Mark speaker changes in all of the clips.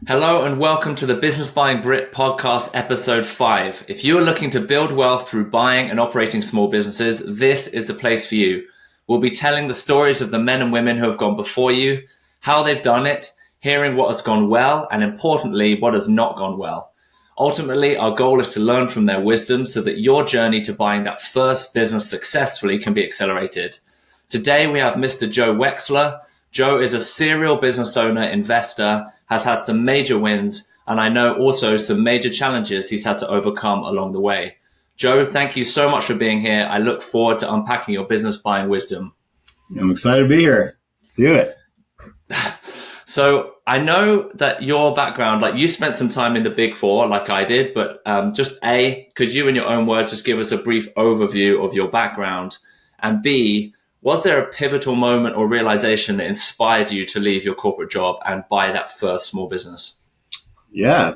Speaker 1: Hello and welcome to the Business Buying Brit podcast, episode 5. If you are looking to build wealth through buying and operating small businesses, this is the place for you. We'll be telling the stories of the men and women who have gone before you, how they've done it, hearing what has gone well, and importantly, what has not gone well. Ultimately, our goal is to learn from their wisdom so that your journey to buying that first business successfully can be accelerated. Today, we have Mr. Joe Wechsler. Joe is a serial business owner, investor, has had some major wins, and I know also some major challenges he's had to overcome along the way. Joe, thank you so much for being here. I look forward to unpacking your business buying wisdom.
Speaker 2: I'm excited to be here. Let's do it.
Speaker 1: So I know that your background, like you spent some time in the Big Four like I did, but could you in your own words just give us a brief overview of your background? And B, was there a pivotal moment or realization that inspired you to leave your corporate job and buy that first small business?
Speaker 2: Yeah.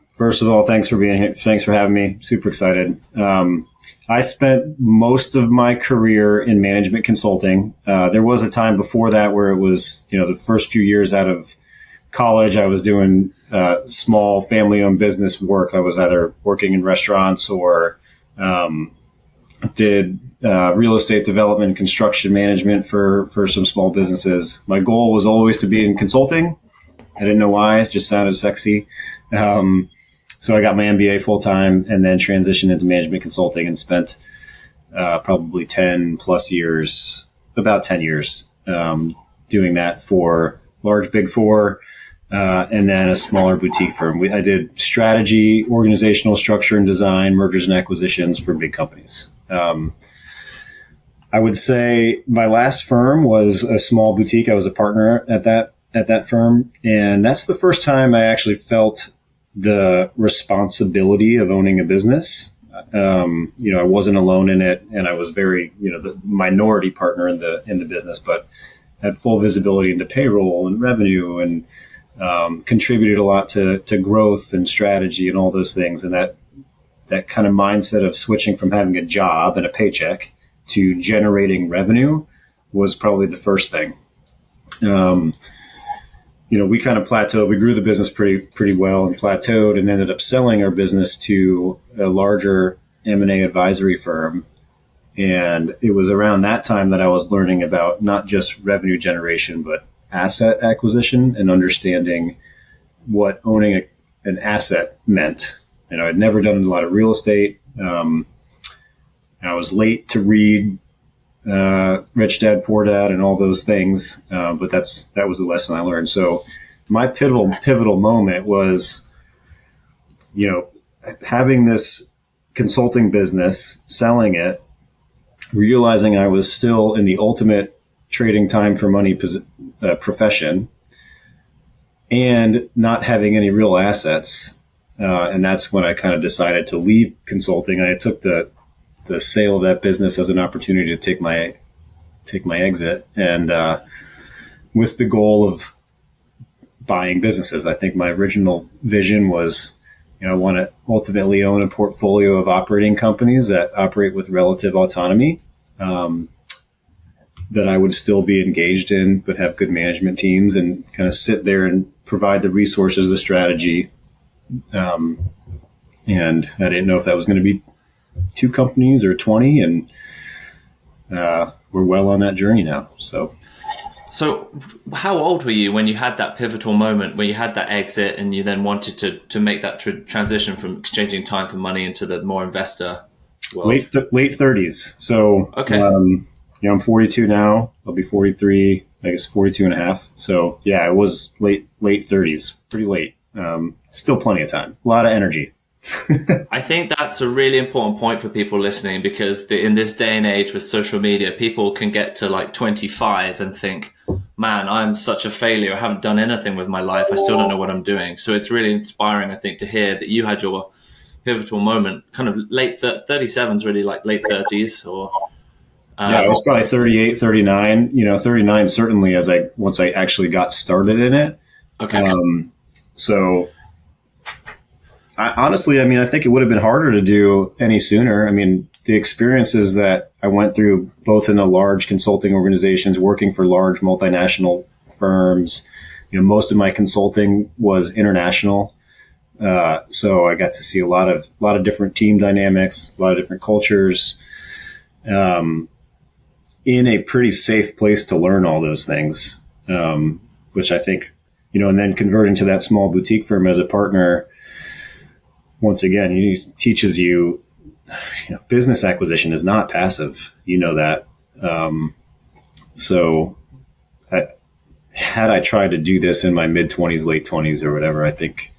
Speaker 2: First of all, thanks for being here. Thanks for having me. Super excited. I spent most of my career in management consulting. There was a time before that where it was, the first few years out of college, I was doing small family-owned business work. I was either working in restaurants or did real estate development and construction management for some small businesses. My goal was always to be in consulting. I didn't know why. It just sounded sexy. So I got my MBA full time and then transitioned into management consulting and spent probably 10 plus years, about 10 years, doing that for large Big Four and then a smaller boutique firm. I did strategy, organizational structure and design, mergers and acquisitions for big companies. I would say my last firm was a small boutique. I was a partner at that firm. And that's the first time I actually felt the responsibility of owning a business. I wasn't alone in it, and I was very, the minority partner in the business, but had full visibility into payroll and revenue and contributed a lot to growth and strategy and all those things. And that kind of mindset of switching from having a job and a paycheck to generating revenue was probably the first thing. We kind of plateaued. We grew the business pretty well and plateaued and ended up selling our business to a larger M&A advisory firm. And it was around that time that I was learning about not just revenue generation, but asset acquisition and understanding what owning an asset meant. I'd never done a lot of real estate. I was late to read Rich Dad, Poor Dad and all those things. But that was the lesson I learned. So my pivotal moment was, having this consulting business, selling it, realizing I was still in the ultimate trading time for money profession and not having any real assets. And that's when I kind of decided to leave consulting. I took the sale of that business as an opportunity to take my exit, and with the goal of buying businesses. I think my original vision was, I want to ultimately own a portfolio of operating companies that operate with relative autonomy, that I would still be engaged in, but have good management teams and kind of sit there and provide the resources, the strategy. And I didn't know if that was going to be 2 companies or 20, and we're well on that journey now. So how old were you when you had that pivotal moment, where you had that exit and you then wanted to make that transition from exchanging time for money into the more investor world? Late 30s. So, okay. I'm 42 now. I'll be 43, I guess 42 and a half. So yeah, it was late 30s, pretty late. Still plenty of time, a lot of energy.
Speaker 1: I think that's a really important point for people listening, because in this day and age with social media, people can get to like 25 and think, man, I'm such a failure. I haven't done anything with my life. I still don't know what I'm doing. So it's really inspiring, I think, to hear that you had your pivotal moment, kind of late 37s, really like late 30s or...
Speaker 2: I was probably 38, 39, 39 certainly once I actually got started in it.
Speaker 1: Okay.
Speaker 2: So honestly, I think it would have been harder to do any sooner. The experiences that I went through, both in the large consulting organizations, working for large multinational firms, most of my consulting was international. So I got to see a lot of different team dynamics, a lot of different cultures, in a pretty safe place to learn all those things, which I think, and then converting to that small boutique firm as a partner, once again, it teaches you, business acquisition is not passive. That. So had I tried to do this in my mid-20s, late 20s or whatever, I think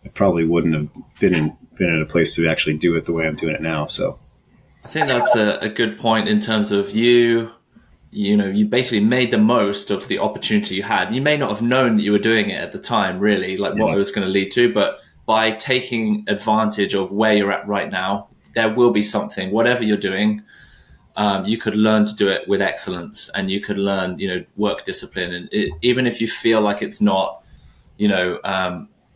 Speaker 2: I probably wouldn't have been in a place to actually do it the way I'm doing it now. So
Speaker 1: I think that's a good point in terms of you basically made the most of the opportunity you had. You may not have known that you were doing it at the time, really, like what it was going to lead to, but by taking advantage of where you're at right now, there will be something, whatever you're doing, you could learn to do it with excellence, and you could learn, work discipline. And even if you feel like it's not,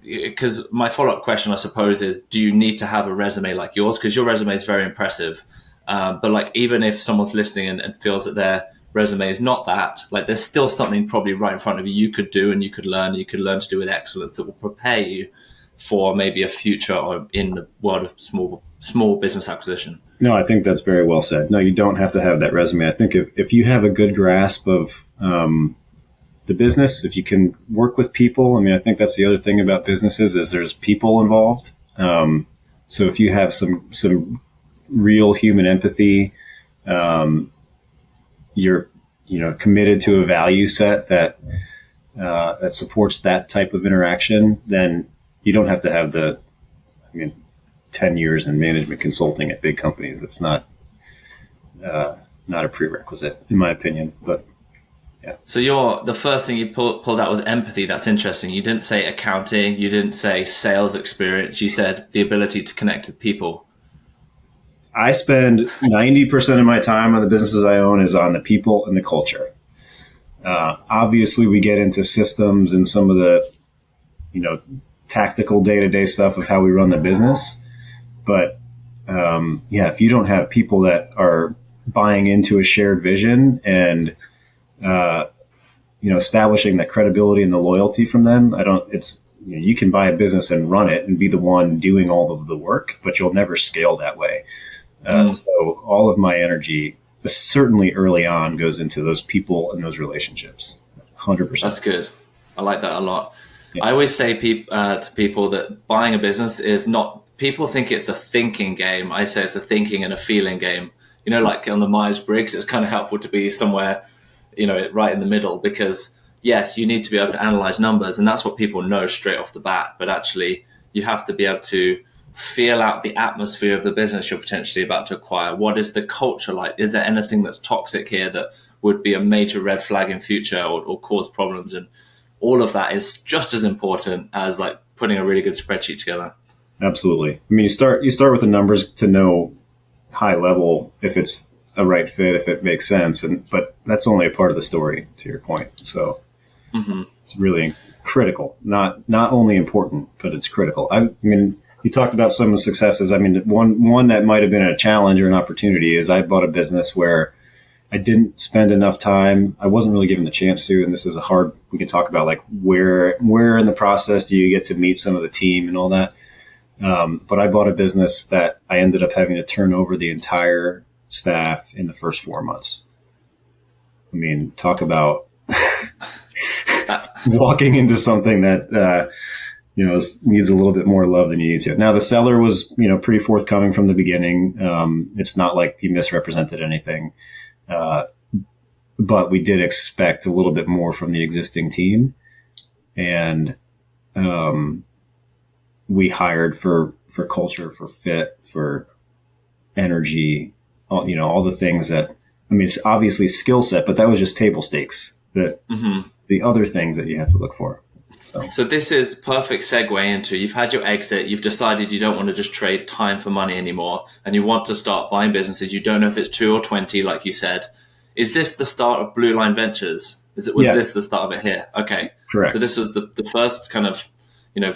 Speaker 1: because my follow-up question, I suppose, is, do you need to have a resume like yours? Because your resume is very impressive. But like, even if someone's listening and feels that their resume is not that, like, there's still something probably right in front of you you could do, and you could learn to do with excellence that will prepare you for maybe a future or in the world of small business acquisition. No,
Speaker 2: I think that's very well said. No, you don't have to have that resume. I think if you have a good grasp of the business, if you can work with people, I think that's the other thing about businesses is there's people involved. So if you have some real human empathy, you're committed to a value set that supports that type of interaction, then you don't have to have 10 years in management consulting at big companies. That's not a prerequisite, in my opinion. But yeah.
Speaker 1: So the first thing you pulled out was empathy. That's interesting. You didn't say accounting. You didn't say sales experience. You said the ability to connect with people.
Speaker 2: I spend 90% of my time on the businesses I own is on the people and the culture. Obviously, we get into systems and some of the, tactical day-to-day stuff of how we run the business. But if you don't have people that are buying into a shared vision and establishing that credibility and the loyalty from them, you can buy a business and run it and be the one doing all of the work, but you'll never scale that way. So all of my energy, certainly early on, goes into those people and those relationships. 100%.
Speaker 1: That's good. I like that a lot. Yeah. I always say to people that buying a business is not, people think it's a thinking game. I say it's a thinking and a feeling game. Like on the Myers-Briggs, it's kind of helpful to be somewhere, right in the middle, because yes, you need to be able to analyze numbers, and that's what people know straight off the bat. But actually, you have to be able to feel out the atmosphere of the business you're potentially about to acquire. What is the culture like? Is there anything that's toxic here that would be a major red flag in future or cause problems? And all of that is just as important as like putting a really good spreadsheet together.
Speaker 2: Absolutely. You start with the numbers to know high level if it's a right fit, if it makes sense, but that's only a part of the story, to your point. So It's really critical, not only important, but it's critical. You talked about some of the successes. One that might have been a challenge or an opportunity is I bought a business where I didn't spend enough time. I wasn't really given the chance to, and this is we can talk about like where in the process do you get to meet some of the team and all that. But I bought a business that I ended up having to turn over the entire staff in the first 4 months. Talk about walking into something that, needs a little bit more love than you need to. Now, the seller was, pretty forthcoming from the beginning. It's not like he misrepresented anything. But we did expect a little bit more from the existing team. And we hired for culture, for fit, for energy, all the things that, it's obviously skill set, but that was just table stakes. The other things that you have to look for.
Speaker 1: So this is perfect segue into, you've had your exit, you've decided you don't want to just trade time for money anymore, and you want to start buying businesses. You don't know if it's 2 or 20, like you said. Is this the start of Blue Line Ventures? Was
Speaker 2: yes.
Speaker 1: This the start of it here? Okay.
Speaker 2: Correct.
Speaker 1: So this was the first kind of,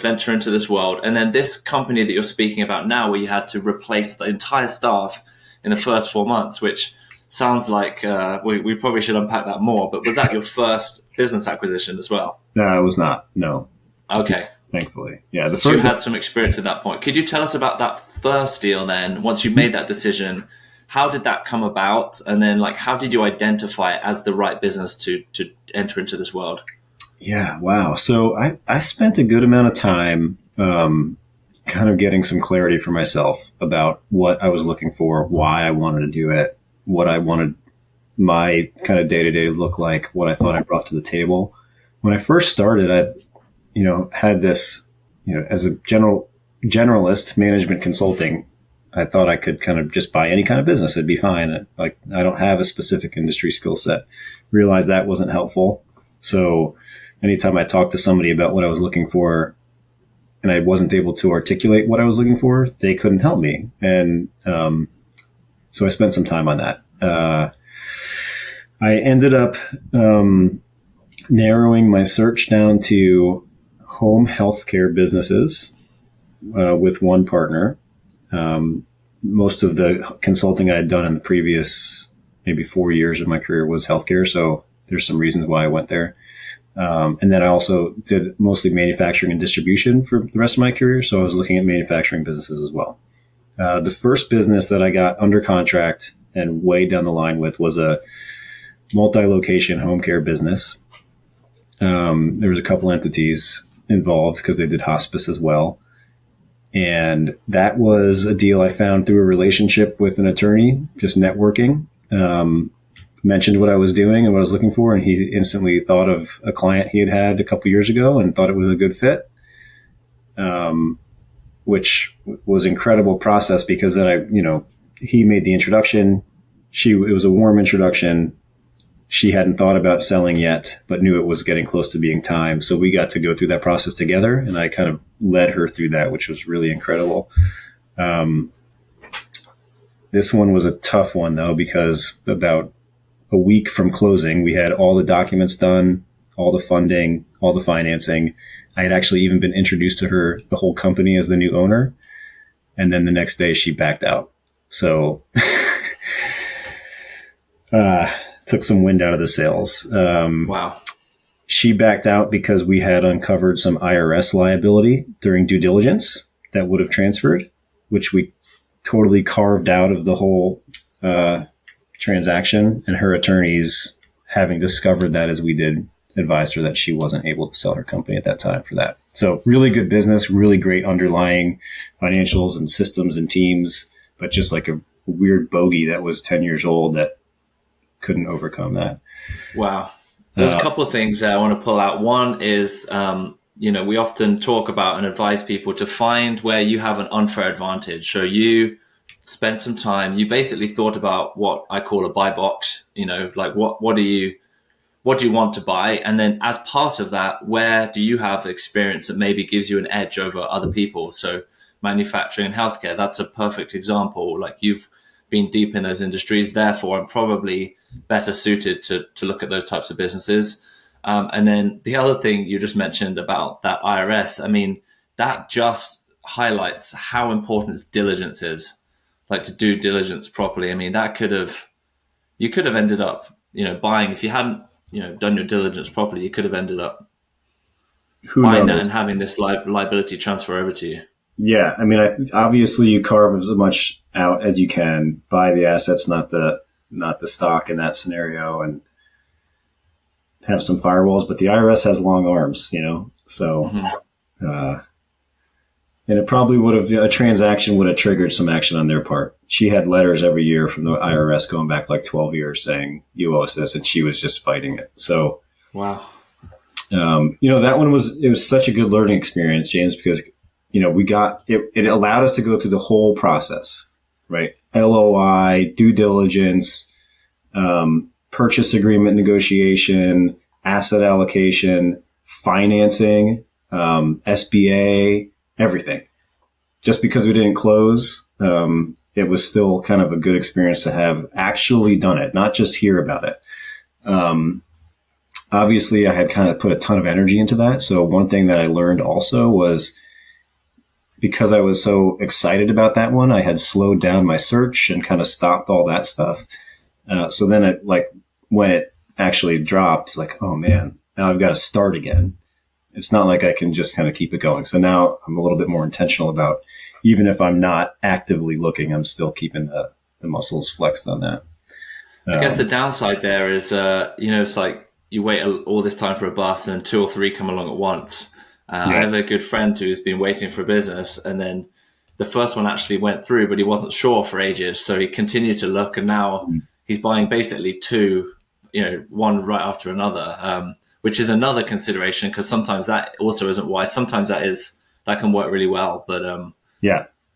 Speaker 1: venture into this world. And then this company that you're speaking about now, where you had to replace the entire staff in the first 4 months, which sounds like we probably should unpack that more. But was that your first business acquisition as well?
Speaker 2: No, it was not. No.
Speaker 1: Okay.
Speaker 2: Thankfully. Yeah.
Speaker 1: So you had some experience at that point. Could you tell us about that first deal then? Once you made that decision, how did that come about? And then like, how did you identify it as the right business to enter into this world?
Speaker 2: Yeah. Wow. So I spent a good amount of time kind of getting some clarity for myself about what I was looking for, why I wanted to do it, what I wanted my kind of day-to-day to look like, what I thought I brought to the table. When I first started, I, had this, as a generalist management consulting, I thought I could kind of just buy any kind of business. It'd be fine. Like, I don't have a specific industry skill set. Realized that wasn't helpful. So anytime I talked to somebody about what I was looking for and I wasn't able to articulate what I was looking for, they couldn't help me. And so I spent some time on that. I ended up narrowing my search down to home healthcare businesses with one partner. Most of the consulting I had done in the previous maybe 4 years of my career was healthcare. So there's some reasons why I went there. And then I also did mostly manufacturing and distribution for the rest of my career. So I was looking at manufacturing businesses as well. The first business that I got under contract and way down the line with was a multi-location home care business. There was a couple entities involved because they did hospice as well. And that was a deal I found through a relationship with an attorney, just networking. Mentioned what I was doing and what I was looking for, and he instantly thought of a client he had a couple years ago and thought it was a good fit, which was an incredible process because then he made the introduction. It was a warm introduction. She hadn't thought about selling yet, but knew it was getting close to being time. So we got to go through that process together, and I kind of led her through that, which was really incredible. This one was a tough one, though, because about a week from closing, we had all the documents done, all the funding, all the financing. I had actually even been introduced to her, the whole company, as the new owner. And then the next day she backed out. So took some wind out of the sails.
Speaker 1: Wow.
Speaker 2: She backed out because we had uncovered some IRS liability during due diligence that would have transferred, which we totally carved out of the whole transaction, and her attorneys, having discovered that as we did, advised her that she wasn't able to sell her company at that time for that. So really good business, really great underlying financials and systems and teams, but just like a weird bogey that was 10 years old that couldn't overcome that.
Speaker 1: Wow. There's a couple of things I want to pull out. One is, we often talk about and advise people to find where you have an unfair advantage. So you spent some time, you basically thought about what I call a buy box, like what do you want to buy? And then as part of that, where do you have experience that maybe gives you an edge over other people? So manufacturing and healthcare, that's a perfect example. Like, you've been deep in those industries, therefore I'm probably better suited to look at those types of businesses. And then the other thing you just mentioned about that IRS, I mean, that just highlights how important diligence is. Like, to do diligence properly. I mean, you could have ended up, buying, if you hadn't, done your diligence properly, you could have ended up buying that and having this liability transfer over to you.
Speaker 2: Yeah. I mean, obviously you carve as much out as you can, buy the assets, not the stock in that scenario, and have some firewalls, but the IRS has long arms, so, and it probably a transaction would have triggered some action on their part. She had letters every year from the IRS going back like 12 years saying, you owe us this, and she was just fighting it. So,
Speaker 1: wow.
Speaker 2: That one it was such a good learning experience, James, because, we got, it allowed us to go through the whole process, right? LOI, due diligence, purchase agreement negotiation, asset allocation, financing, SBA, everything. Just because we didn't close, it was still kind of a good experience to have actually done it, not just hear about it. Obviously, I had kind of put a ton of energy into that. So one thing that I learned also was, because I was so excited about that one, I had slowed down my search and kind of stopped all that stuff. So then it like when it actually dropped, like, oh man, now I've got to start again. It's not like I can just kind of keep it going. So now I'm a little bit more intentional about, even if I'm not actively looking, I'm still keeping the muscles flexed on that.
Speaker 1: I guess the downside there is, it's like you wait all this time for a bus and 2 or 3 come along at once. I have a good friend who's been waiting for a business, and then the first one actually went through, but he wasn't sure for ages. So he continued to look, and now he's buying basically 2, one right after another, which is another consideration, because sometimes that also isn't wise. Sometimes that can work really well. But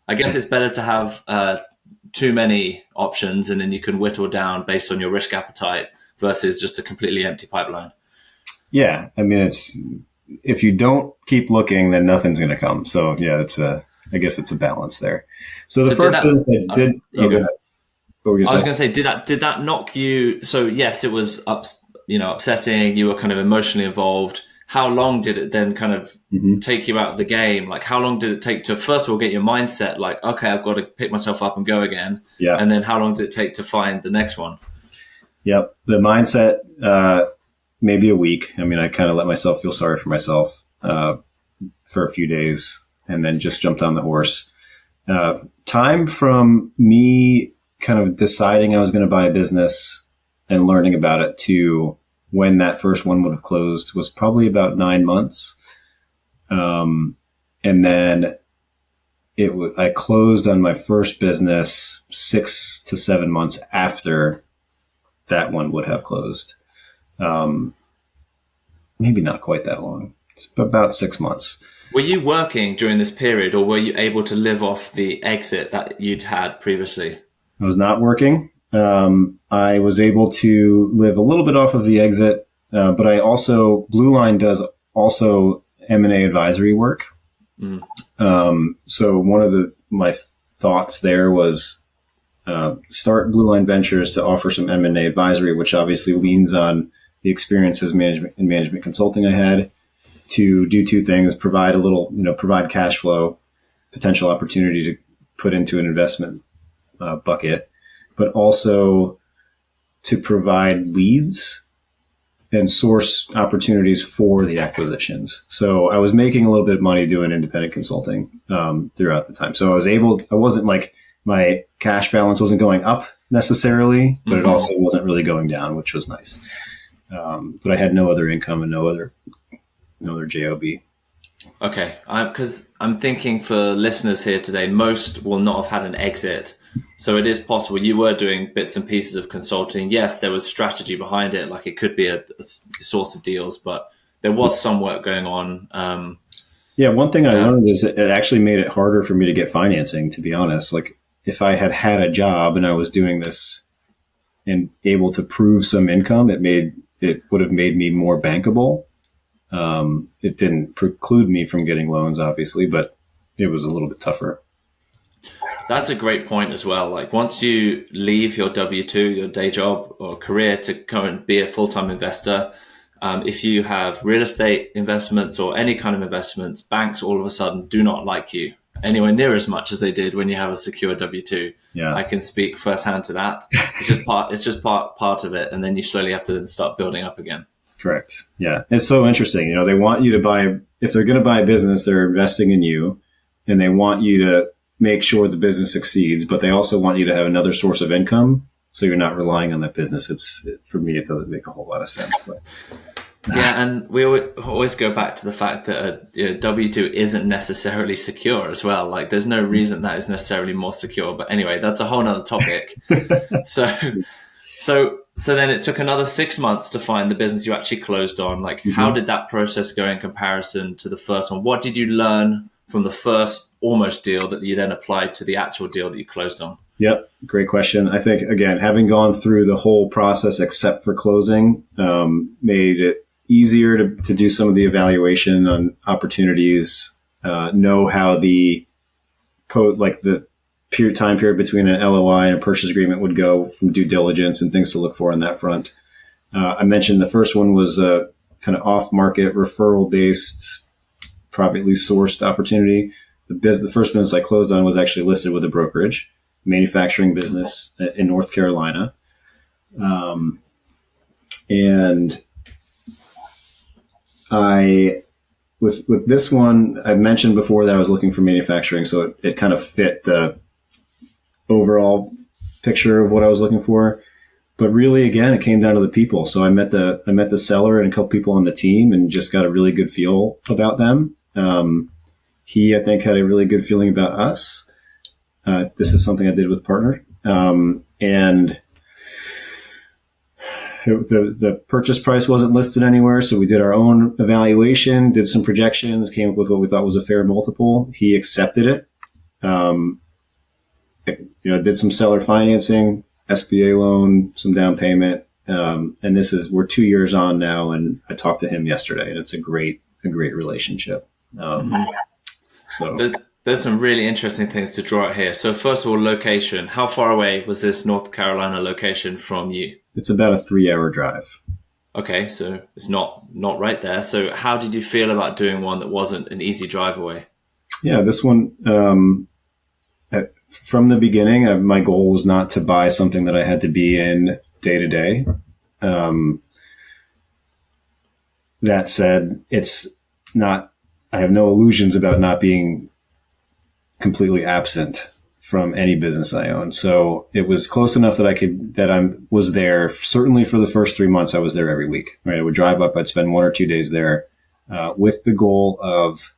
Speaker 1: I guess it's better to have too many options, and then you can whittle down based on your risk appetite versus just a completely empty pipeline. Yeah.
Speaker 2: I mean, if you don't keep looking, then nothing's going to come. So yeah, I guess it's a balance there. So the first business I did.
Speaker 1: I was going to say, did that knock you? So yes, it was upsetting. You were kind of emotionally involved. How long did it then kind of take you out of the game? Like, how long did it take to, first of all, get your mindset like, okay, I've got to pick myself up and go again?
Speaker 2: Yeah.
Speaker 1: And then how long did it take to find the next one?
Speaker 2: Yep. The mindset, maybe a week. I mean, I kind of let myself feel sorry for myself for a few days, and then just jumped on the horse. Time from me kind of deciding I was going to buy a business and learning about it to when that first one would have closed was probably about 9 months. And then I closed on my first business 6 to 7 months after that one would have closed. Maybe not quite that long. It's about 6 months.
Speaker 1: Were you working during this period, or were you able to live off the exit that you'd had previously?
Speaker 2: I was not working. I was able to live a little bit off of the exit, but I also, Blue Line does also M&A advisory work. So one of my thoughts there was start Blue Line Ventures to offer some M&A advisory, which obviously leans on the experiences management consulting I had, to do 2 things: provide provide cash flow, potential opportunity to put into an investment bucket, but also to provide leads and source opportunities for the acquisitions. So I was making a little bit of money doing independent consulting throughout the time. So I wasn't like, my cash balance wasn't going up necessarily, but it also wasn't really going down, which was nice. But I had no other income and no other JOB.
Speaker 1: Okay, because I'm thinking for listeners here today, most will not have had an exit. So it is possible you were doing bits and pieces of consulting. Yes, there was strategy behind it. Like, it could be a source of deals, but there was some work going on.
Speaker 2: One thing I learned is it actually made it harder for me to get financing, to be honest. Like, if I had a job and I was doing this and able to prove some income, it would have made me more bankable. It didn't preclude me from getting loans, obviously, but it was a little bit tougher.
Speaker 1: That's a great point as well. Like, once you leave your W-2, your day job or career, to come and be a full-time investor, if you have real estate investments or any kind of investments, banks all of a sudden do not like you anywhere near as much as they did when you have a secure W-2.
Speaker 2: Yeah.
Speaker 1: I can speak firsthand to that. It's just part of it. And then you slowly have to then start building up again.
Speaker 2: Correct. Yeah. It's so interesting. They want you to buy, if they're going to buy a business, they're investing in you, and they want you to make sure the business succeeds, but they also want you to have another source of income, so you're not relying on that business. For me, it doesn't make a whole lot of sense. But
Speaker 1: yeah, and we always go back to the fact that W-2 isn't necessarily secure as well. Like, there's no reason that is necessarily more secure. But anyway, that's a whole nother topic. So then it took another 6 months to find the business you actually closed on. Like, how did that process go in comparison to the first one? What did you learn from the first almost deal that you then applied to the actual deal that you closed on?
Speaker 2: Yep. Great question. I think, again, having gone through the whole process except for closing made it easier to do some of the evaluation on opportunities, know how the time period between an LOI and a purchase agreement would go from due diligence and things to look for on that front. I mentioned the first one was a kind of off-market, referral-based, privately sourced opportunity. The first business I closed on was actually listed with a brokerage, manufacturing business in North Carolina. And with this one, I mentioned before that I was looking for manufacturing, so it kind of fit the overall picture of what I was looking for. But really, again, it came down to the people. So I met the seller and a couple people on the team, and just got a really good feel about them. He, I think, had a really good feeling about us. This is something I did with partner, and the purchase price wasn't listed anywhere, so we did our own evaluation, did some projections, came up with what we thought was a fair multiple. He accepted it. Did some seller financing, SBA loan, some down payment, and we're 2 years on now. And I talked to him yesterday, and it's a great relationship. So
Speaker 1: there's some really interesting things to draw out here. So first of all, location. How far away was this North Carolina location from you?
Speaker 2: It's about a 3-hour drive.
Speaker 1: Okay, so it's not right there. So how did you feel about doing one that wasn't an easy drive away?
Speaker 2: Yeah, this one, from the beginning, my goal was not to buy something that I had to be in day to day. That said, it's not, I have no illusions about not being completely absent from any business I own. So it was close enough that I was there. Certainly for the first 3 months, I was there every week, right? I would drive up, I'd spend 1 or 2 days there, with the goal of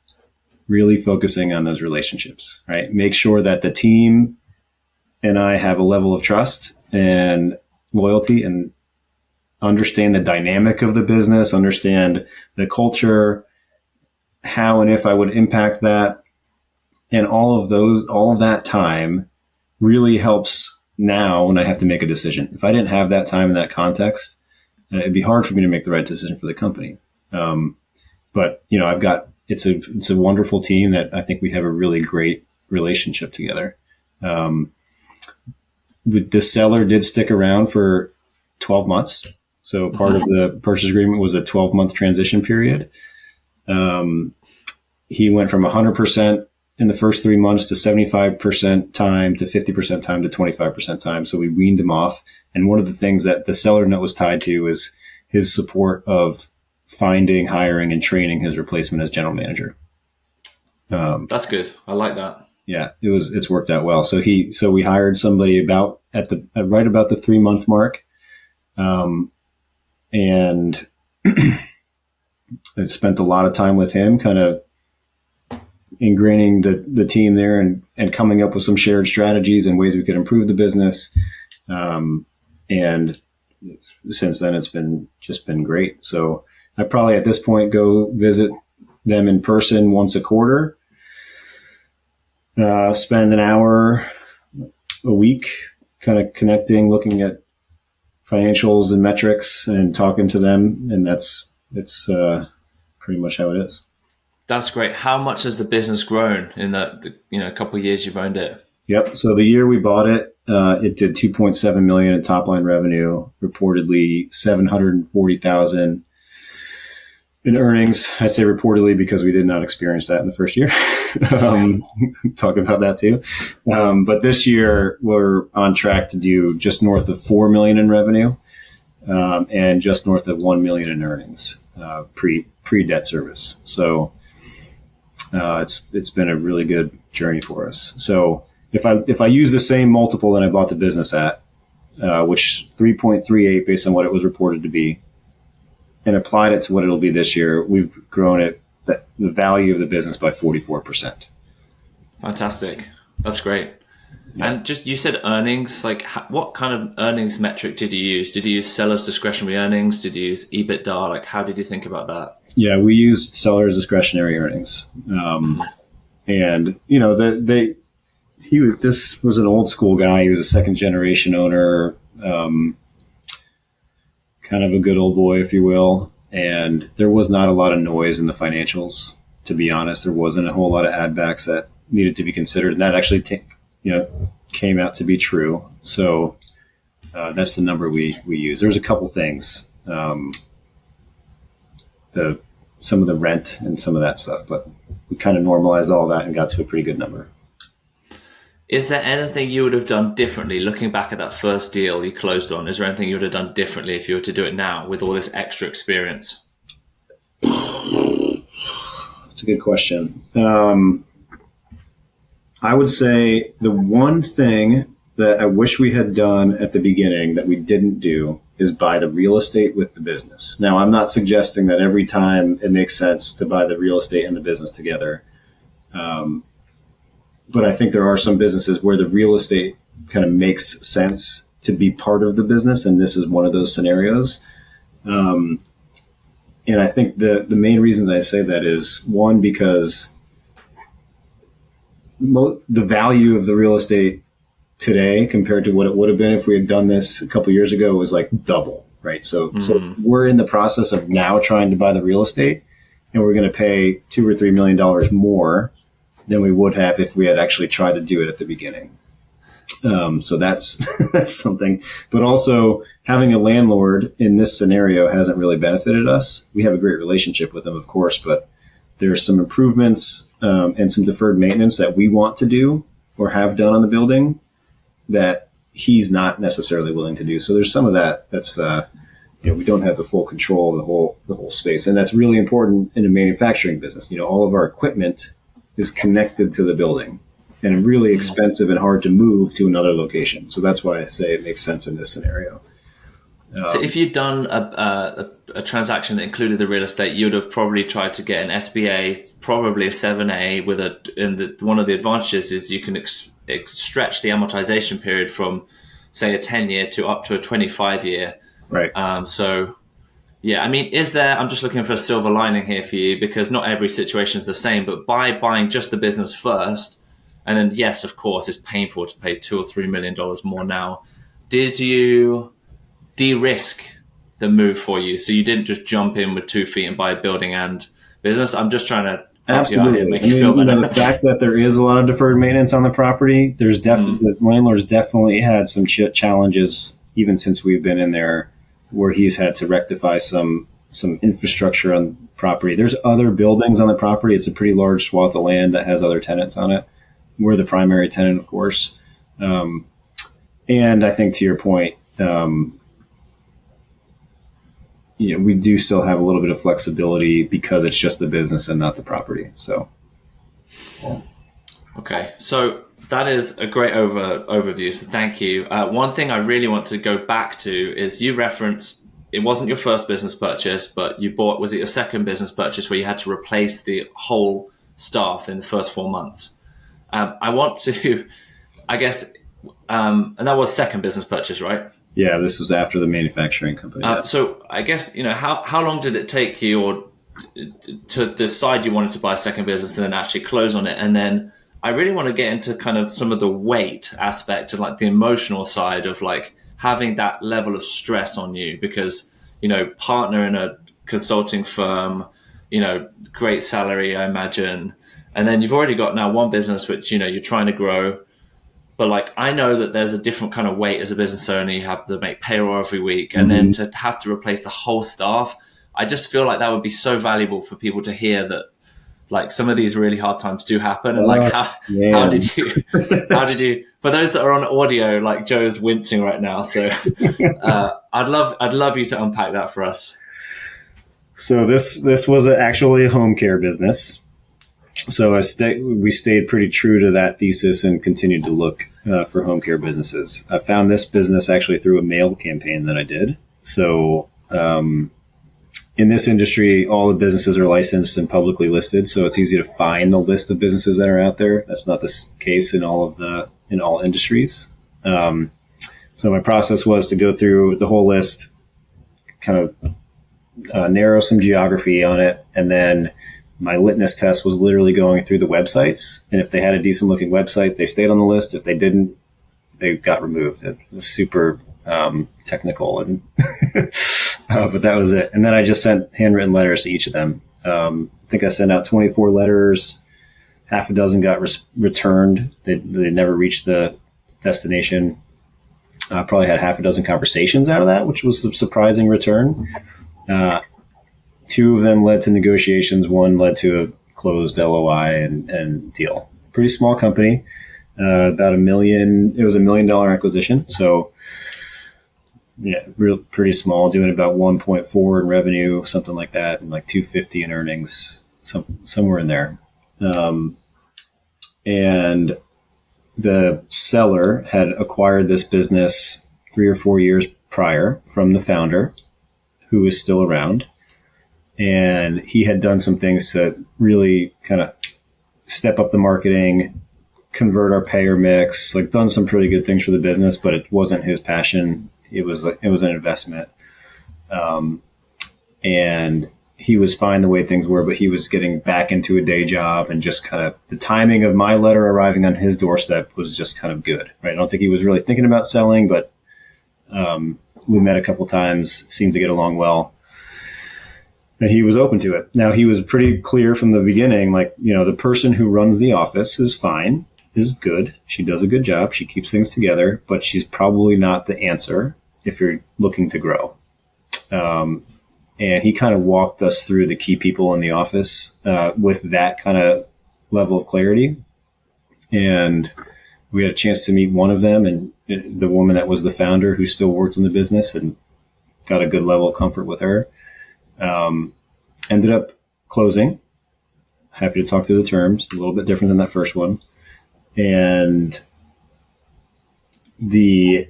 Speaker 2: really focusing on those relationships, right? Make sure that the team and I have a level of trust and loyalty, and understand the dynamic of the business, understand the culture, how and if I would impact that. And all of that time really helps now when I have to make a decision. If I didn't have that time in that context, it'd be hard for me to make the right decision for the company. But it's a wonderful team that I think we have a really great relationship together. The seller did stick around for 12 months. So part of the purchase agreement was a 12-month transition period. He went from 100% in the first 3 months to 75% time to 50% time to 25% time. So we weaned him off. And one of the things that the seller note was tied to is his support of finding, hiring, and training his replacement as general manager.
Speaker 1: That's good. I like that.
Speaker 2: Yeah, it's worked out well. So we hired somebody right about the 3-month mark. And I spent a lot of time with him, kind of ingraining the team there and coming up with some shared strategies and ways we could improve the business. And since then, it's just been great. So I probably at this point go visit them in person once a quarter, spend an hour a week kind of connecting, looking at financials and metrics and talking to them. And it's pretty much how it is.
Speaker 1: That's great. How much has the business grown in the couple of years you've owned it?
Speaker 2: Yep. So the year we bought it, it did 2.7 million in top line revenue, reportedly 740,000 in earnings. I say reportedly because we did not experience that in the first year. Talk about that too. But this year we're on track to do just north of 4 million in revenue, and just north of 1 million in earnings, pre debt service. So, it's been a really good journey for us. So if I use the same multiple that I bought the business at, which 3.38 based on what it was reported to be, and applied it to what it'll be this year, we've grown the value of the business by 44%.
Speaker 1: Fantastic. That's great.
Speaker 2: Yeah.
Speaker 1: And you said earnings, like what kind of earnings metric did you use? Did you use seller's discretionary earnings? Did you use EBITDA? Like how did you think about that?
Speaker 2: Yeah, we used seller's discretionary earnings. And this was an old school guy. He was a second generation owner, kind of a good old boy, if you will. And there was not a lot of noise in the financials, to be honest. There wasn't a whole lot of add backs that needed to be considered. And that actually came out to be true. So that's the number we use. There's a couple things, some of the rent and some of that stuff, but we kind of normalized all that and got to a pretty good number.
Speaker 1: Is there anything you would have done differently looking back at that first deal you closed on? Is there anything you would have done differently if you were to do it now with all this extra experience?
Speaker 2: That's a good question. I would say the one thing that I wish we had done at the beginning that we didn't do is buy the real estate with the business. Now, I'm not suggesting that every time it makes sense to buy the real estate and the business together. But I think there are some businesses where the real estate kind of makes sense to be part of the business. And this is one of those scenarios. And I think the main reasons I say that is, one, because the value of the real estate today compared to what it would have been if we had done this a couple of years ago was like double, right? So we're in the process of now trying to buy the real estate, and we're going to pay $2 or $3 million more than we would have if we had actually tried to do it at the beginning. So that's that's something. But also, having a landlord in this scenario hasn't really benefited us. We have a great relationship with them, of course, but there's some improvements and some deferred maintenance that we want to do or have done on the building that he's not necessarily willing to do. So there's some of that that's we don't have the full control of the whole space, and that's really important in a manufacturing business. All of our equipment is connected to the building and really expensive and hard to move to another location. So that's why I say it makes sense in this scenario.
Speaker 1: So if you'd done a transaction that included the real estate, you'd have probably tried to get an SBA, probably a 7A one of the advantages is you can stretch the amortization period from, say, a 10-year to up to a 25-year.
Speaker 2: Right.
Speaker 1: I'm just looking for a silver lining here for you, because not every situation is the same, but by buying just the business first, and then, yes, of course, it's painful to pay $2 or $3 million more now. Did you de-risk the move for you? So you didn't just jump in with 2 feet and buy a building and business? I'm just trying to
Speaker 2: absolutely
Speaker 1: make you feel better.
Speaker 2: The fact that there is a lot of deferred maintenance on the property, there's definitely the landlord's definitely had some challenges even since we've been in there, where he's had to rectify some infrastructure on the property. There's other buildings on the property. It's a pretty large swath of land that has other tenants on it. We're the primary tenant, of course. And I think, to your point, we do still have a little bit of flexibility because it's just the business and not the property. So,
Speaker 1: okay. So that is a great overview. So thank you. One thing I really want to go back to is you referenced it wasn't your first business purchase, but was it your second business purchase where you had to replace the whole staff in the first 4 months? I want to, I guess, and that was second business purchase, right?
Speaker 2: Yeah, this was after the manufacturing company.
Speaker 1: So I guess, how long did it take you to decide you wanted to buy a second business and then actually close on it? And then I really want to get into kind of some of the weight aspect of like the emotional side of like having that level of stress on you, because, partner in a consulting firm, great salary, I imagine. And then you've already got now one business, which, you're trying to grow. But like, I know that there's a different kind of weight as a business owner. You have to make payroll every week, and then to have to replace the whole staff. I just feel like that would be so valuable for people to hear that, like, some of these really hard times do happen. And like, how did you, for those that are on audio, like Joe's wincing right now. So I'd love you to unpack that for us.
Speaker 2: So this was actually a home care business. So we stayed pretty true to that thesis and continued to look for home care businesses. I found this business actually through a mail campaign that I did. So in this industry, all the businesses are licensed and publicly listed, so it's easy to find the list of businesses that are out there. That's not the case in all industries. So my process was to go through the whole list, kind of narrow some geography on it, and then my litmus test was literally going through the websites. And if they had a decent looking website, they stayed on the list. If they didn't, they got removed. It was super technical, and but that was it. And then I just sent handwritten letters to each of them. I think I sent out 24 letters. Half a dozen got returned. They never reached the destination. I probably had half a dozen conversations out of that, which was a surprising return. 2 of them led to negotiations. 1 led to a closed LOI and deal. Pretty small company. about $1 million. It was $1 million acquisition. So yeah, pretty small, doing about 1.4 in revenue, something like that, and like 250 in earnings, somewhere in there. And the seller had acquired this business 3 or 4 years prior from the founder, who is still around. And he had done some things to really kind of step up the marketing, convert our payer mix, like done some pretty good things for the business, but it wasn't his passion. It was an investment. And he was fine the way things were, but he was getting back into a day job, and just kind of the timing of my letter arriving on his doorstep was just kind of good, right? I don't think he was really thinking about selling, but we met a couple times, seemed to get along well, and he was open to it. Now, he was pretty clear from the beginning, like, the person who runs the office is fine, is good. She does a good job. She keeps things together, but she's probably not the answer if you're looking to grow. And he kind of walked us through the key people in the office with that kind of level of clarity. And we had a chance to meet one of them, and the woman that was the founder, who still worked in the business, and got a good level of comfort with her. Ended up closing. Happy to talk through the terms. A little bit different than that first one. And the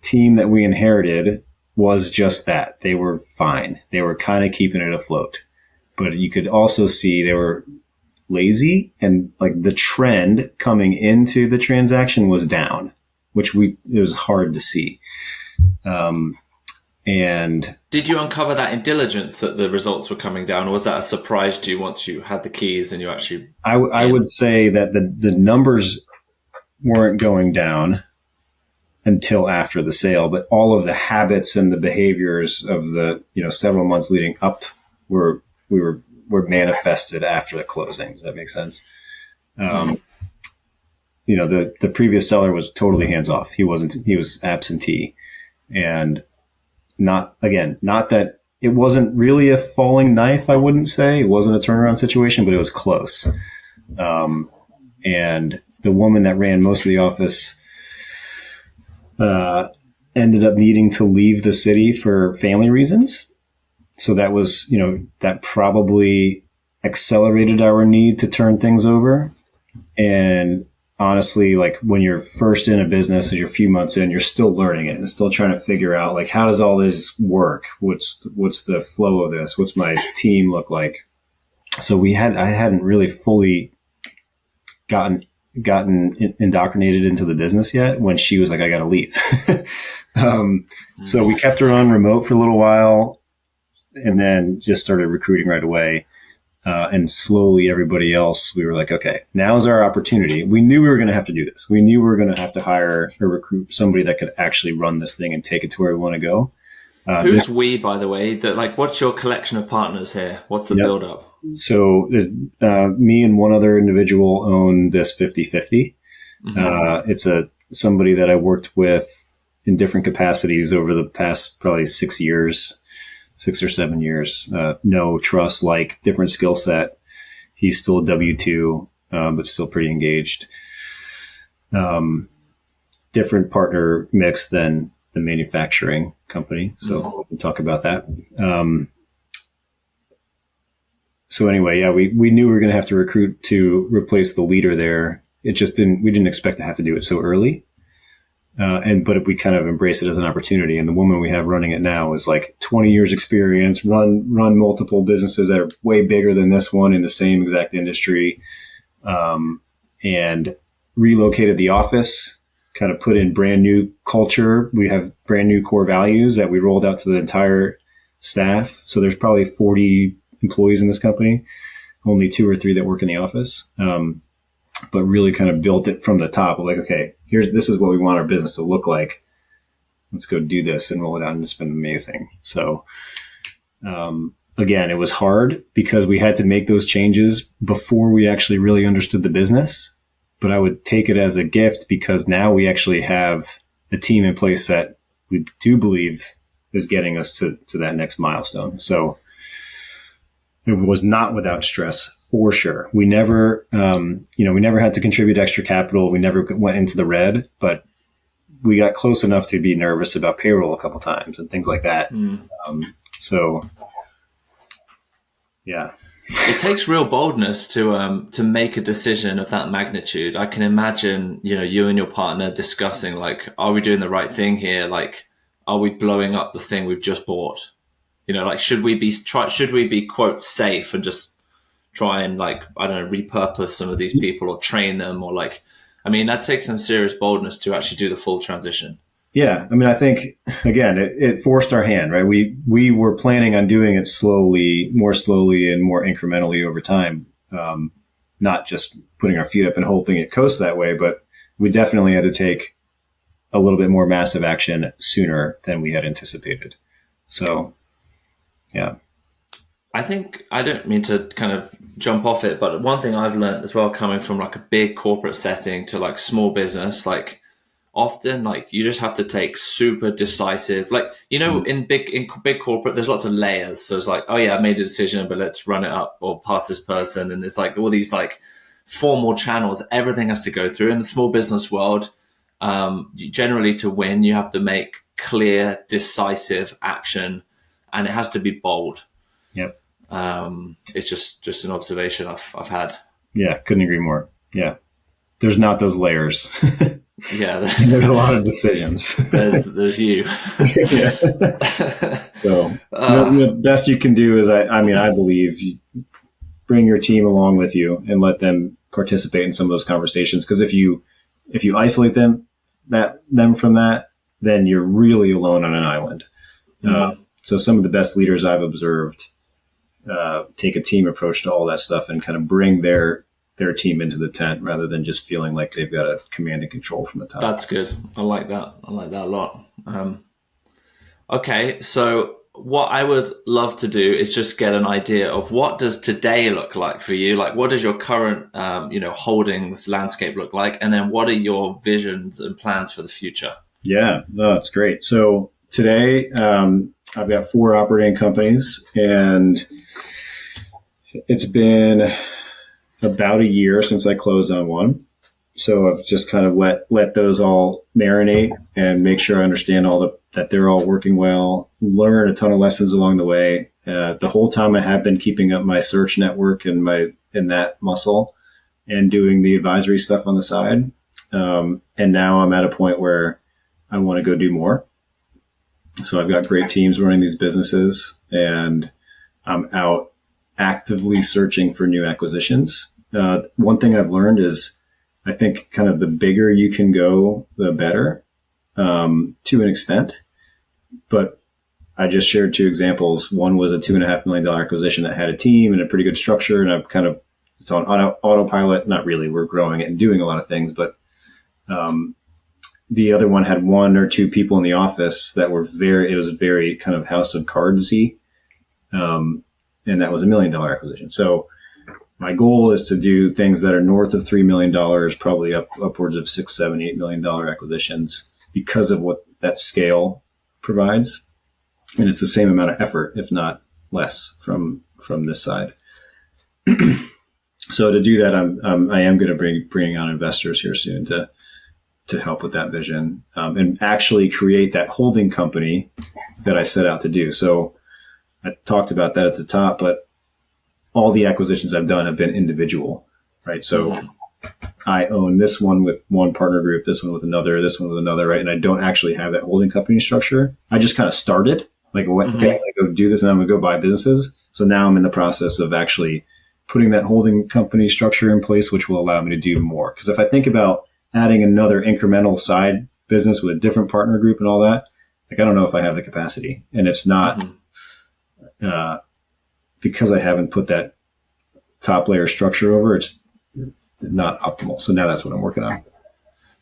Speaker 2: team that we inherited was just that. They were fine. They were kind of keeping it afloat. But you could also see they were lazy, and like the trend coming into the transaction was down, which it was hard to see. And
Speaker 1: did you uncover that in diligence that the results were coming down, or was that a surprise to you once you had the keys and you actually?
Speaker 2: I would say that the numbers weren't going down until after the sale, but all of the habits and the behaviors of the several months leading up were manifested after the closing. Does that make sense? The previous seller was totally hands off. He was absentee, and not that it wasn't really a falling knife. I wouldn't say it wasn't a turnaround situation, but it was close. And the woman that ran most of the office ended up needing to leave the city for family reasons. So that was, that probably accelerated our need to turn things over. And honestly, like when you're first in a business and you're a few months in, you're still learning it and still trying to figure out, like, how does all this work? What's the flow of this? What's my team look like? So I hadn't really fully gotten indoctrinated into the business yet when she was like, I got to leave. So we kept her on remote for a little while, and then just started recruiting right away. And slowly everybody else, we were like, okay, now's our opportunity. We knew we were going to have to do this. We knew we were going to have to hire or recruit somebody that could actually run this thing and take it to where we want to go.
Speaker 1: Who's we, by the way? What's your collection of partners here? What's the build up? So
Speaker 2: me and one other individual own this 50-50. Mm-hmm. It's somebody that I worked with in different capacities over the past probably 6 or 7 years. No trust, like different skill set. He's still a W-2, but still pretty engaged. Different partner mix than the manufacturing company. So we'll talk about that. So anyway, yeah, we knew we were going to have to recruit to replace the leader there. We didn't expect to have to do it so early. But we kind of embrace it as an opportunity. And the woman we have running it now is like 20 years experience, run multiple businesses that are way bigger than this one in the same exact industry. And relocated the office, kind of put in brand new culture. We have brand new core values that we rolled out to the entire staff. So there's probably 40 employees in this company, only 2 or 3 that work in the office. But really kind of built it from the top. Like, okay, this is what we want our business to look like. Let's go do this and roll it out, and it's been amazing. So, again, it was hard because we had to make those changes before we actually really understood the business. But I would take it as a gift because now we actually have a team in place that we do believe is getting us to that next milestone. So it was not without stress for sure. We never, we never had to contribute extra capital. We never went into the red, but we got close enough to be nervous about payroll a couple times and things like that. So, yeah.
Speaker 1: It takes real boldness to make a decision of that magnitude. I can imagine, you and your partner discussing, like, are we doing the right thing here? Like, are we blowing up the thing we've just bought? Like, should we be quote safe and just try and, like, I don't know, repurpose some of these people or train them, or like, I mean, that takes some serious boldness to actually do the full transition.
Speaker 2: Yeah. I mean, I think, again, it forced our hand, right? We were planning on doing it more slowly and more incrementally over time. Not just putting our feet up and hoping it coasts that way, but we definitely had to take a little bit more massive action sooner than we had anticipated. So, yeah.
Speaker 1: I think, I don't mean to kind of jump off it, but one thing I've learned as well, coming from like a big corporate setting to like small business, like, often, like, you just have to take super decisive, like, in big corporate, there's lots of layers. So it's like, oh yeah, I made a decision, but let's run it up or pass this person. And it's like all these like formal channels, everything has to go through. In the small business world, generally to win, you have to make clear, decisive action, and it has to be bold.
Speaker 2: Yep.
Speaker 1: It's just an observation I've had.
Speaker 2: Yeah. Couldn't agree more. Yeah. There's not those layers.
Speaker 1: Yeah,
Speaker 2: there's a lot of decisions.
Speaker 1: there's you.
Speaker 2: Yeah. So the best you can do is, I believe, you bring your team along with you and let them participate in some of those conversations. Because if you isolate them from that, then you're really alone on an island. So some of the best leaders I've observed take a team approach to all that stuff and kind of bring their team into the tent rather than just feeling like they've got a command and control from the top.
Speaker 1: That's good. I like that. I like that a lot. Okay. So what I would love to do is just get an idea of, what does today look like for you? Like, what does your current, holdings landscape look like? And then what are your visions and plans for the future?
Speaker 2: Yeah, no, it's great. So today, I've got 4 operating companies, and it's been about a year since I closed on one. So I've just kind of let those all marinate and make sure I understand that they're all working well, learn a ton of lessons along the way. The whole time I have been keeping up my search network and that muscle and doing the advisory stuff on the side. And now I'm at a point where I want to go do more. So I've got great teams running these businesses, and I'm out actively searching for new acquisitions. One thing I've learned is, I think kind of the bigger you can go, the better, to an extent. But I just shared 2 examples. One was a $2.5 million acquisition that had a team and a pretty good structure, and it's on autopilot. Not really. We're growing it and doing a lot of things, but the other one had 1 or 2 people in the office that it was very kind of house of cards-y. And that was $1 million acquisition. So my goal is to do things that are north of $3 million, probably upwards of $6, $7, $8 million acquisitions, because of what that scale provides. And it's the same amount of effort, if not less, from this side. So to do that, I am going to bring on investors here soon to help with that vision, and actually create that holding company that I set out to do. So I talked about that at the top, but all the acquisitions I've done have been individual, right? So I own this one with one partner group, this one with another, right? And I don't actually have that holding company structure. I just kind of started, like, okay, I go do this and I'm going to go buy businesses. So now I'm in the process of actually putting that holding company structure in place, which will allow me to do more. Because if I think about adding another incremental side business with a different partner group and all that, like, I don't know if I have the capacity. And it's not because I haven't put that top layer structure over, it's not optimal. So now that's what I'm working on.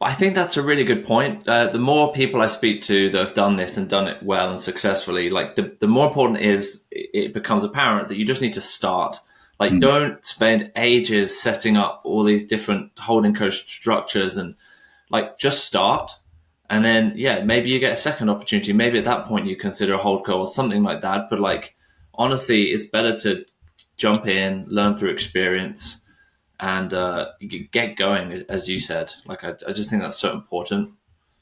Speaker 1: I think that's a really good point. The more people I speak to that have done this and done it well and successfully, like, the more important is it becomes apparent that you just need to start. Like, don't spend ages setting up all these different holding co structures, and, like, just start. And then, yeah, maybe you get a second opportunity. Maybe at that point you consider a hold co or something like that. But, like, honestly, it's better to jump in, learn through experience, and get going, as you said. Like, I just think that's so important.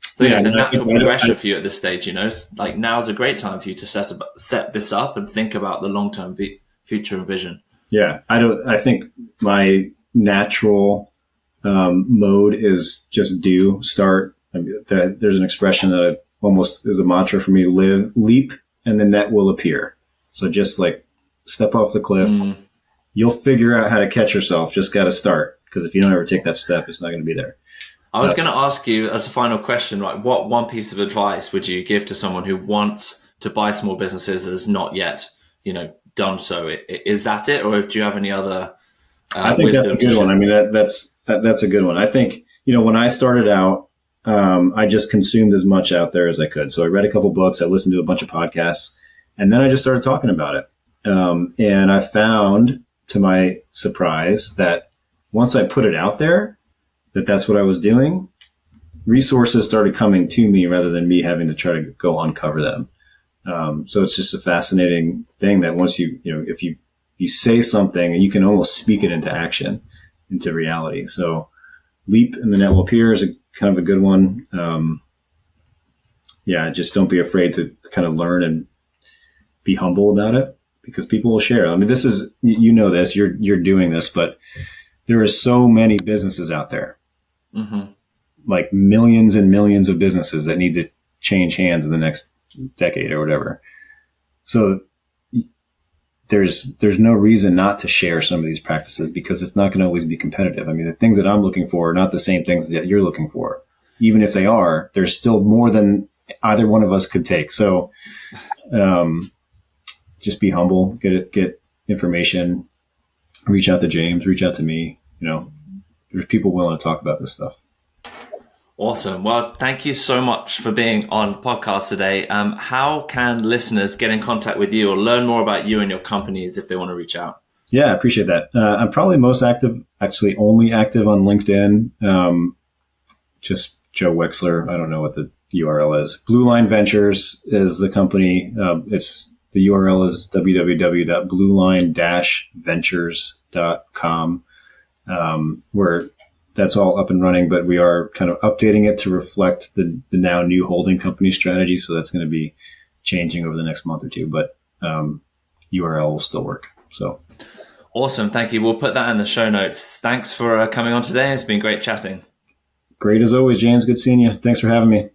Speaker 1: So yeah, it's a natural progression for you at this stage. It's like now's a great time for you to set this up and think about the long-term future and vision.
Speaker 2: Yeah, I think my natural mode is just start. I mean, there's an expression that almost is a mantra for me: leap, and the net will appear. So just like step off the cliff, you'll figure out how to catch yourself. Just got to start, because if you don't ever take that step, it's not going to be there.
Speaker 1: I was going to ask you as a final question, right? What one piece of advice would you give to someone who wants to buy small businesses and has not yet, done so? Is that it, or do you have any other?
Speaker 2: I think that's a good one. I mean, that's a good one. I think when I started out, I just consumed as much out there as I could. So I read a couple books, I listened to a bunch of podcasts, and then I just started talking about it. And I found, to my surprise, that once I put it out there, that's what I was doing, resources started coming to me rather than me having to try to go uncover them. So it's just a fascinating thing that once if you say something and you can almost speak it into action, into reality. So leap and the net will appear is kind of a good one. Just don't be afraid to kind of learn and be humble about it, because people will share. I mean, this is, this, you're doing this, but there are so many businesses out there. Mm-hmm. Like millions and millions of businesses that need to change hands in the next decade or whatever. So there's no reason not to share some of these practices, because it's not going to always be competitive. I mean, the things that I'm looking for are not the same things that you're looking for. Even if they are, there's still more than either one of us could take. So just be humble, get information, reach out to James, reach out to me. There's people willing to talk about this stuff.
Speaker 1: Awesome. Well, thank you so much for being on the podcast today. How can listeners get in contact with you or learn more about you and your companies if they want to reach out?
Speaker 2: Yeah, I appreciate that. I'm probably most active, actually only active on LinkedIn. Just Joe Wechsler. I don't know what the URL is. Blue Line Ventures is the company. The URL is www.blueline-ventures.com. Where that's all up and running, but we are kind of updating it to reflect the now new holding company strategy. So that's going to be changing over the next month or two, but URL will still work. So
Speaker 1: awesome. Thank you. We'll put that in the show notes. Thanks for coming on today. It's been great chatting.
Speaker 2: Great as always, James. Good seeing you. Thanks for having me.